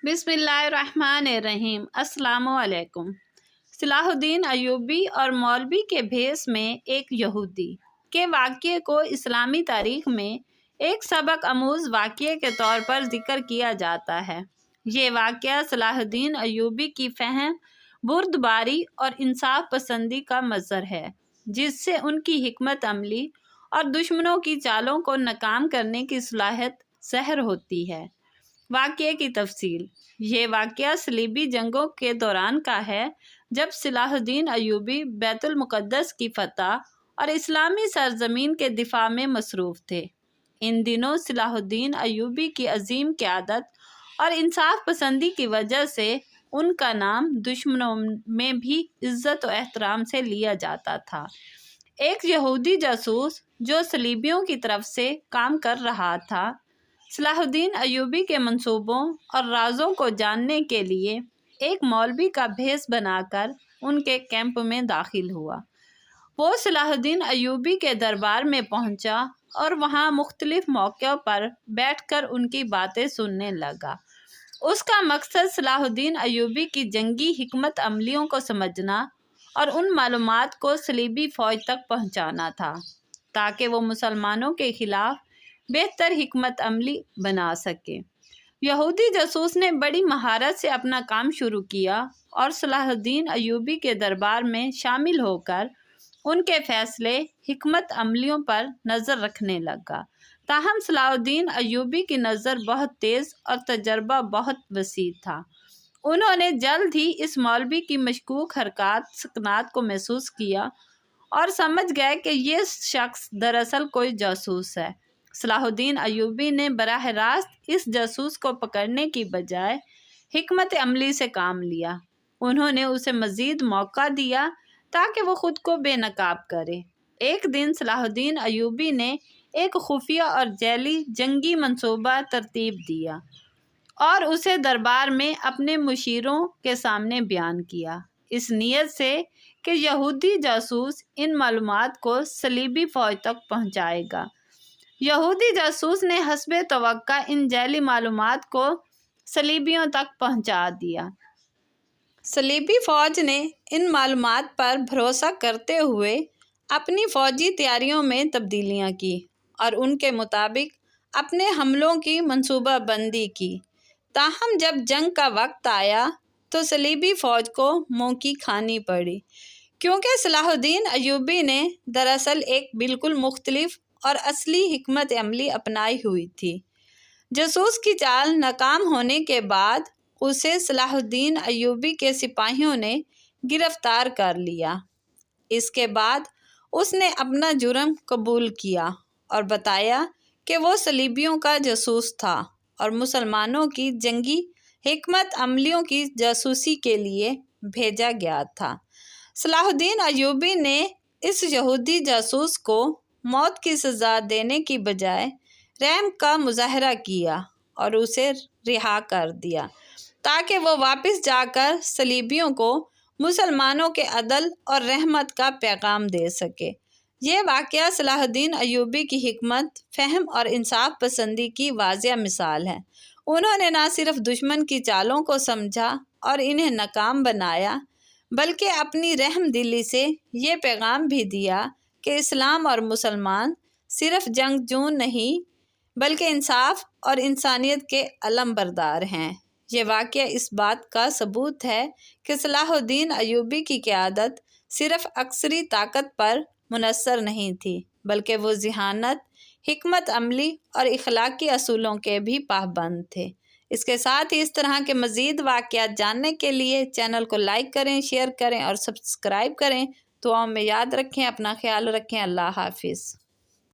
बिस्मिल्लाहिर्रहमानिर्रहीम। अस्सलामु अलैकुम। सलाहुद्दीन अय्यूबी और मौलवी के भेष में एक यहूदी के वाक़ये को इस्लामी तारीख़ में एक सबक आमूज़ वाक़ये के तौर पर ज़िक्र किया जाता है। ये वाक़या सलाहुद्दीन अय्यूबी की फ़हम, बुर्दबारी और इंसाफ पसंदी का मज़हर है, जिससे उनकी हिकमत अमली और दुश्मनों की चालों को नाकाम करने की सलाहियत ज़ाहिर होती है। वाक़ये की तफसील। ये वाक़या सलीबी जंगों के दौरान का है, जब सलाहुद्दीन अय्यूबी बैतुल मुक़द्दस की फ़तह और इस्लामी सरज़मीन के दिफ़ा में मसरूफ़ थे। इन दिनों सलाहुद्दीन अय्यूबी की अज़ीम क़यादत और इंसाफ पसंदी की वजह से उनका नाम दुश्मनों में भी इज़्ज़त व एहतराम से लिया जाता था। एक यहूदी जासूस जो सलीबियों की तरफ से काम कर रहा था, सलाहुद्दीन अय्यूबी के मंसूबों और राज़ों को जानने के लिए एक मौलवी का भेष बनाकर उनके कैंप में दाखिल हुआ। वो सलाहुद्दीन अय्यूबी के दरबार में पहुंचा और वहां मुख्तलिफ मौक़ों पर बैठकर उनकी बातें सुनने लगा। उसका मकसद सलाहुद्दीन अय्यूबी की जंगी हिकमत अमलियों को समझना और उन मालूमात को सलीबी फ़ौज तक पहुंचाना था, ताकि वो मुसलमानों के ख़िलाफ़ बेहतर हिकमत अमली बना सके। यहूदी जासूस ने बड़ी महारत से अपना काम शुरू किया और सलाहुद्दीन अय्यूबी के दरबार में शामिल होकर उनके फ़ैसले हिकमत अमलियों पर नज़र रखने लगा। ताहम सलाहुद्दीन अय्यूबी की नज़र बहुत तेज़ और तजर्बा बहुत वसी था। उन्होंने जल्द ही इस मौलवी की मशकूक हरकत सकनात को महसूस किया और समझ गए कि ये शख्स दरअसल कोई जासूस है। सलाहुद्दीन अय्यूबी ने बराह रास्त इस जासूस को पकड़ने की बजाय हिकमत अमली से काम लिया। उन्होंने उसे मज़ीद मौका दिया ताकि वो ख़ुद को बेनकाब करे। एक दिन सलाहुद्दीन अय्यूबी ने एक खुफिया और जैली जंगी मंसूबा तरतीब दिया और उसे दरबार में अपने मुशीरों के सामने बयान किया, इस नीयत से कि यहूदी जासूस इन मालूमात को सलीबी फ़ौज तक पहुँचाएगा। यहूदी जासूस ने हस्बे तवक्का इन जैली मालूमात को सलीबियों तक पहुंचा दिया। सलीबी फ़ौज ने इन मालूमात पर भरोसा करते हुए अपनी फ़ौजी तैयारियों में तब्दीलियां की और उनके मुताबिक अपने हमलों की मंसूबाबंदी की। ताहम जब जंग का वक्त आया तो सलीबी फ़ौज को मुँह की खानी पड़ी, क्योंकि सलाहुद्दीन अय्यूबी ने दरअसल एक बिल्कुल मुख्तलिफ और असली हिकमत अमली अपनाई हुई थी। जासूस की चाल नाकाम होने के बाद उसे सलाहुद्दीन अय्यूबी के सिपाहियों ने गिरफ्तार कर लिया। इसके बाद उसने अपना जुर्म कबूल किया और बताया कि वो सलीबियों का जासूस था और मुसलमानों की जंगी हिकमत अमलियों की जासूसी के लिए भेजा गया था। सलाहुद्दीन अय्यूबी ने इस यहूदी जासूस को मौत की सज़ा देने की बजाय रहम का मुजाहरा किया और उसे रिहा कर दिया, ताकि वो वापस जाकर सलीबियों को मुसलमानों के अदल और रहमत का पैगाम दे सके। ये वाक़या सलाहुद्दीन अय्यूबी की हिकमत, फ़हम और इंसाफ पसंदी की वाज़िया मिसाल है। उन्होंने न सिर्फ दुश्मन की चालों को समझा और इन्हें नाकाम बनाया, बल्कि अपनी रहम दिली से ये पैगाम भी दिया कि इस्लाम और मुसलमान सिर्फ जंगजू नहीं, बल्कि इंसाफ और इंसानियत के अलम बरदार हैं। ये वाक़या इस बात का सबूत है कि सलाहुद्दीन अय्यूबी की क़यादत सिर्फ अक्सरी ताकत पर मुनहसर नहीं थी, बल्कि वो ज़हानत, हिकमत अमली और इखलाकी असूलों के भी पाबंद थे। इसके साथ ही इस तरह के मज़ीद वाक़यात जानने के लिए चैनल को लाइक करें, शेयर करें और सब्सक्राइब करें। दुआओं में याद रखें। अपना ख्याल रखें। अल्लाह हाफिज़।